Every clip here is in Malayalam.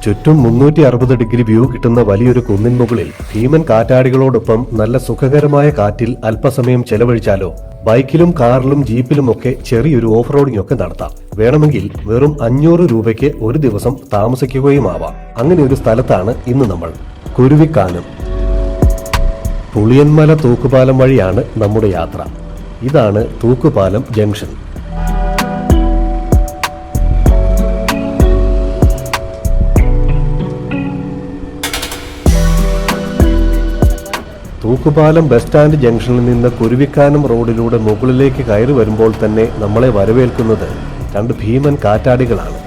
ചുറ്റും 360 ഡിഗ്രി വ്യൂ കിട്ടുന്ന വലിയൊരു കുന്നിൻ മുകളിൽ ഭീമൻ കാറ്റാടികളോടൊപ്പം നല്ല സുഖകരമായ കാറ്റിൽ അല്പസമയം ചെലവഴിച്ചാലോ? ബൈക്കിലും കാറിലും ജീപ്പിലുമൊക്കെ ചെറിയൊരു ഓഫ് റോഡിംഗ് ഒക്കെ നടത്താം. വേണമെങ്കിൽ വെറും 500 രൂപയ്ക്ക് ഒരു ദിവസം താമസിക്കുകയുമാവാം. അങ്ങനെ ഒരു സ്ഥലത്താണ് ഇന്ന് നമ്മൾ. കുരുവിക്കാനം. പുളിയന്മല തൂക്കുപാലം വഴിയാണ് നമ്മുടെ യാത്ര. ഇതാണ് തൂക്കുപാലം ജംഗ്ഷൻ. തൂക്കുപാലം ബസ് സ്റ്റാൻഡ് ജംഗ്ഷനിൽ നിന്ന് കുരുവിക്കാനം റോഡിലൂടെ മുകളിലേക്ക് കയറി വരുമ്പോൾ തന്നെ നമ്മളെ വരവേൽക്കുന്നത് 2 ഭീമൻ കാറ്റാടികളാണ്.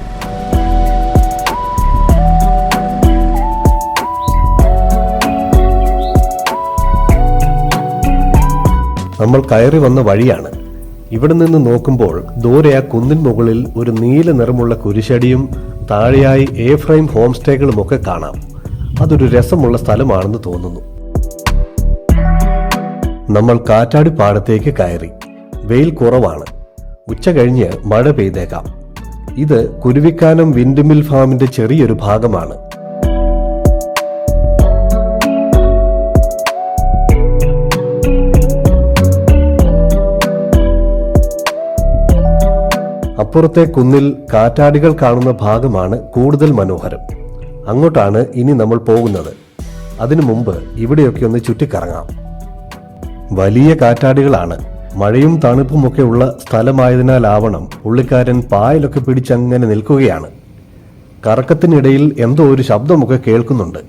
നമ്മൾ കയറി വന്ന വഴിയാണ്. ഇവിടെ നിന്ന് നോക്കുമ്പോൾ ദൂരെ ആ കുന്നിൻ മുകളിൽ ഒരു നീല നിറമുള്ള കുരിശടിയും താഴെയായി ഫ്രെയിം ഹോം സ്റ്റേകളുമൊക്കെ കാണാം. അതൊരു രസമുള്ള സ്ഥലമാണെന്ന് തോന്നുന്നു. നമ്മൾ കാറ്റാടി പാടത്തേക്ക് കയറി. വെയിൽ കുറവാണ്. ഉച്ച കഴിഞ്ഞ് മഴ പെയ്തേക്കാം. ഇത് കുരുവിക്കാനം വിൻഡ്മിൽ ഫാമിന്റെ ചെറിയൊരു ഭാഗമാണ്. അപ്പുറത്തെ കുന്നിൽ കാറ്റാടികൾ കാണുന്ന ഭാഗമാണ് കൂടുതൽ മനോഹരം. അങ്ങോട്ടാണ് ഇനി നമ്മൾ പോകുന്നത്. അതിനു മുമ്പ് ഇവിടെയൊക്കെ ഒന്ന് ചുറ്റിക്കറങ്ങാം. വലിയ കാറ്റാടികളാണ്. മഴയും തണുപ്പുമൊക്കെ ഉള്ള സ്ഥലമായതിനാലാവണം പുള്ളിക്കാരൻ പായലൊക്കെ പിടിച്ചങ്ങനെ നിൽക്കുകയാണ്. കറക്കത്തിനിടയിൽ എന്തോ ഒരു ശബ്ദമൊക്കെ കേൾക്കുന്നുണ്ട്.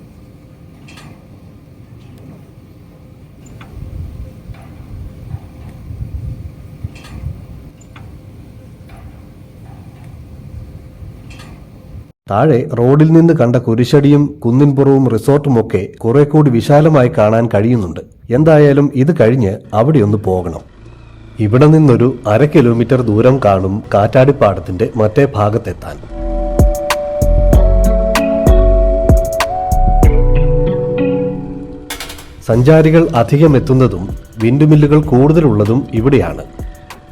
താഴെ റോഡിൽ നിന്ന് കണ്ട കുരിശടിയും കുന്നിൻപുറവും റിസോർട്ടുമൊക്കെ കുറെ കൂടി വിശാലമായി കാണാൻ കഴിയുന്നുണ്ട്. എന്തായാലും ഇത് കഴിഞ്ഞ് അവിടെയൊന്ന് പോകണം. ഇവിടെ നിന്നൊരു 1/2 കിലോമീറ്റർ ദൂരം കാണും കാറ്റാടിപ്പാടത്തിന്റെ മറ്റേ ഭാഗത്തെത്താൻ. സഞ്ചാരികൾ അധികം എത്തുന്നതും വിൻഡ്മില്ലുകൾ കൂടുതലുള്ളതും ഇവിടെയാണ്.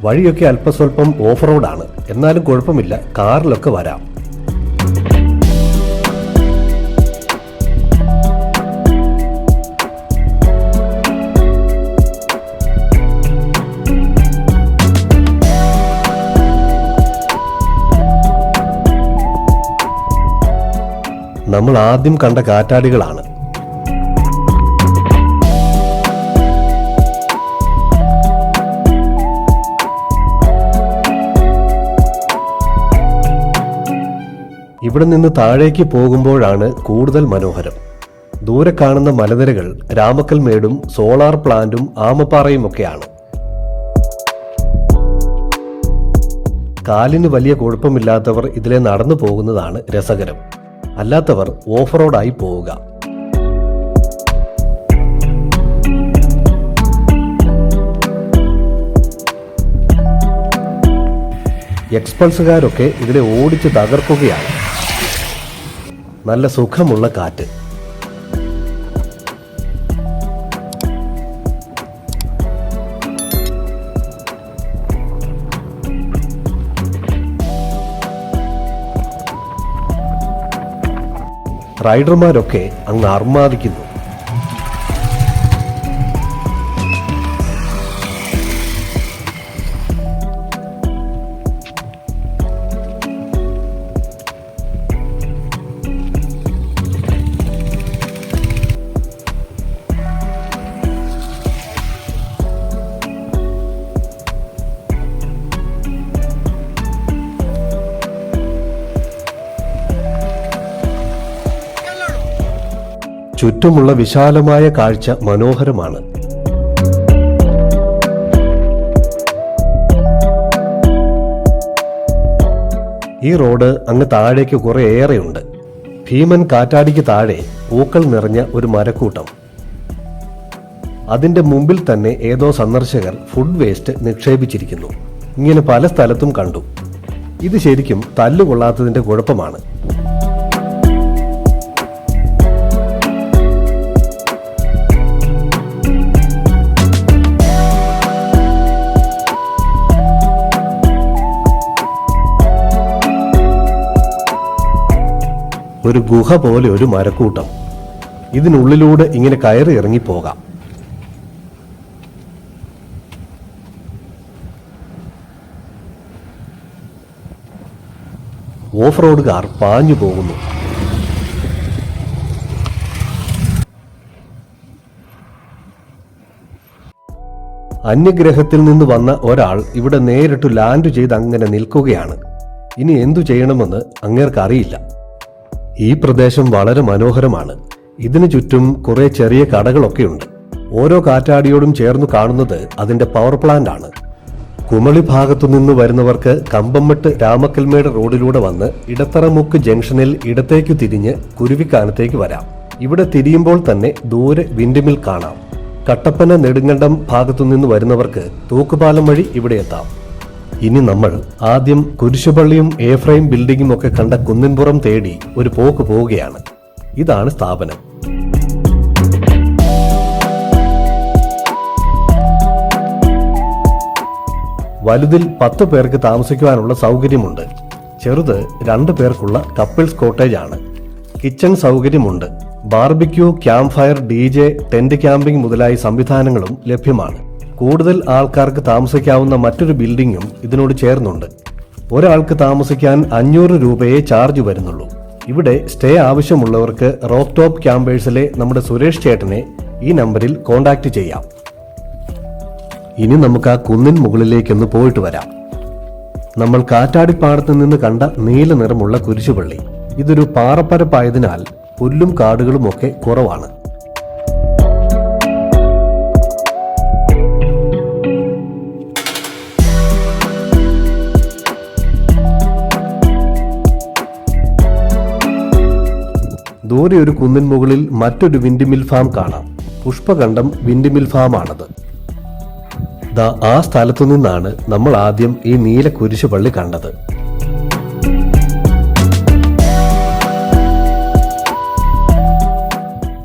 വഴിയൊക്കെ അല്പസ്വല്പം ഓഫ് റോഡാണ്. എന്നാലും കുഴപ്പമില്ല, കാറിലൊക്കെ വരാം. നമ്മൾ ആദ്യം കണ്ട കാറ്റാടികളാണ്. ഇവിടെ നിന്ന് താഴേക്ക് പോകുമ്പോഴാണ് കൂടുതൽ മനോഹരം. ദൂരെ കാണുന്ന മലനിരകൾ രാമക്കൽമേടും സോളാർ പ്ലാന്റും ആമപ്പാറയുമൊക്കെയാണ്. കാലിന് വലിയ കുഴപ്പമില്ലാത്തവർ ഇതിലെ നടന്നു പോകുന്നതാണ് രസകരം. അല്ലാത്തവർ ഓഫ് റോഡായി പോവുക. എക്സ്പൾസുകാരൊക്കെ ഇതിലെ ഓടിച്ച് തകർക്കുകയാണ്. നല്ല സുഖമുള്ള കാറ്റ്. റൈഡർമാരൊക്കെ അങ്ങ് അർമാദിക്കുന്നു. ചുറ്റുമുള്ള വിശാലമായ കാഴ്ച മനോഹരമാണ്. ഈ റോഡ് അങ്ങ് താഴേക്ക് കുറെ ഏറെയുണ്ട്. ഭീമൻ കാറ്റാടിക്ക് താഴെ പൂക്കൾ നിറഞ്ഞ ഒരു മരക്കൂട്ടം. അതിന്റെ മുമ്പിൽ തന്നെ ഏതോ സന്ദർശകർ ഫുഡ് വേസ്റ്റ് നിക്ഷേപിച്ചിരിക്കുന്നു. ഇങ്ങനെ പല സ്ഥലത്തും കണ്ടു. ഇത് ശരിക്കും തല്ലുകൊള്ളാത്തതിന്റെ കുഴപ്പമാണ്. ഒരു ഗുഹ പോലെ ഒരു മരക്കൂട്ടം. ഇതിനുള്ളിലൂടെ ഇങ്ങനെ കയറി ഇറങ്ങി പോകാം. ഓഫ് റോഡ് കാർ പാഞ്ഞു പോകുന്നു. അന്യഗ്രഹത്തിൽ നിന്ന് വന്ന ഒരാൾ ഇവിടെ നേരിട്ട് ലാൻഡ് ചെയ്ത് അങ്ങനെ നിൽക്കുകയാണ്. ഇനി എന്തു ചെയ്യണമെന്ന് അങ്ങേർക്ക് അറിയില്ല. ഈ പ്രദേശം വളരെ മനോഹരമാണ്. ഇതിനു ചുറ്റും കുറെ ചെറിയ കടകളൊക്കെയുണ്ട്. ഓരോ കാറ്റാടിയോടും ചേർന്ന് കാണുന്നത് അതിന്റെ പവർ പ്ലാന്റ് ആണ്. കുമളി ഭാഗത്തു നിന്ന് വരുന്നവർക്ക് കമ്പംമെട്ട് രാമക്കൽമേട് റോഡിലൂടെ വന്ന് ഇടത്തറമുക്ക് ജംഗ്ഷനിൽ ഇടത്തേക്ക് തിരിഞ്ഞ് കുരുവിക്കാനത്തേക്ക് വരാം. ഇവിടെ തിരിയുമ്പോൾ തന്നെ ദൂരെ വിൻഡ്മിൽ കാണാം. കട്ടപ്പന നെടുങ്കണ്ടം ഭാഗത്തു നിന്ന് വരുന്നവർക്ക് തൂക്കുപാലം വഴി ഇവിടെ എത്താം. ഇനി നമ്മൾ ആദ്യം കുരിശുപള്ളിയും എഫ്രൈം ബിൽഡിംഗും ഒക്കെ കണ്ട കുന്നിൻപുറം തേടി ഒരു പോക്ക് പോവുകയാണ്. ഇതാണ് സ്ഥാപനം. വലുതിൽ 10 പേർക്ക് താമസിക്കുവാനുള്ള സൗകര്യമുണ്ട്. ചെറുത് 2 പേർക്കുള്ള കപ്പിൾസ് കോട്ടേജ് ആണ്. കിച്ചൺ സൗകര്യമുണ്ട്. Barbecue, camp fire, DJ, tent camping മുതലായ സംവിധാനങ്ങളും ലഭ്യമാണ്. കൂടുതൽ ആൾക്കാർക്ക് താമസിക്കാവുന്ന മറ്റൊരു ബിൽഡിംഗും ഇതിനോട് ചേർന്നുണ്ട്. ഒരാൾക്ക് താമസിക്കാൻ 500 രൂപയെ ചാർജ് വരുന്നുള്ളൂ. ഇവിടെ സ്റ്റേ ആവശ്യമുള്ളവർക്ക് റോക്ക് ടോപ്പ് ക്യാമ്പേഴ്സിലെ നമ്മുടെ സുരേഷ് ചേട്ടനെ ഈ നമ്പറിൽ കോൺടാക്ട് ചെയ്യാം. ഇനി നമുക്ക് ആ കുന്നിൻ മുകളിലേക്കൊന്ന് പോയിട്ട് വരാം. നമ്മൾ കാറ്റാടിപ്പാടത്ത് നിന്ന് കണ്ട നീല നിറമുള്ള കുരിശുപള്ളി. ഇതൊരു പാറപ്പരപ്പായതിനാൽ പുല്ലും കാടുകളും ഒക്കെ കുറവാണ്. ദൂരെ ഒരു കുന്നിൻ മുകളിൽ മറ്റൊരു വിൻഡ്മിൽ ഫാം കാണാം. പുഷ്പകണ്ഠം വിൻഡ്മിൽ ഫാം ആണത്. ആ സ്ഥലത്തു നിന്നാണ് നമ്മൾ ആദ്യം ഈ നീല കുരിശുപള്ളി കണ്ടത്.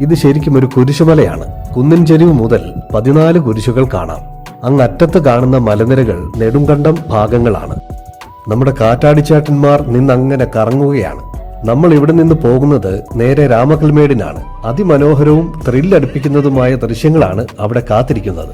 ഇത് ശരിക്കും ഒരു കുരിശുമലയാണ്. കുന്നിൻ ചെരിവ് മുതൽ 14 കുരിശുകൾ കാണാം. അങ്ങറ്റത്ത് കാണുന്ന മലനിരകൾ നെടുങ്കണ്ടം ഭാഗങ്ങളാണ്. നമ്മുടെ കാറ്റാടിച്ചേട്ടന്മാർ നിന്നങ്ങനെ കറങ്ങുകയാണ്. നമ്മൾ ഇവിടെ നിന്ന് പോകുന്നത് നേരെ രാമക്കൽമേടിനാണ്. അതിമനോഹരവും ത്രില്ലടിപ്പിക്കുന്നതുമായ ദൃശ്യങ്ങളാണ് അവിടെ കാത്തിരിക്കുന്നത്.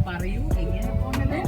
പറയൂ, എങ്ങനെ പോകേണ്ടത്?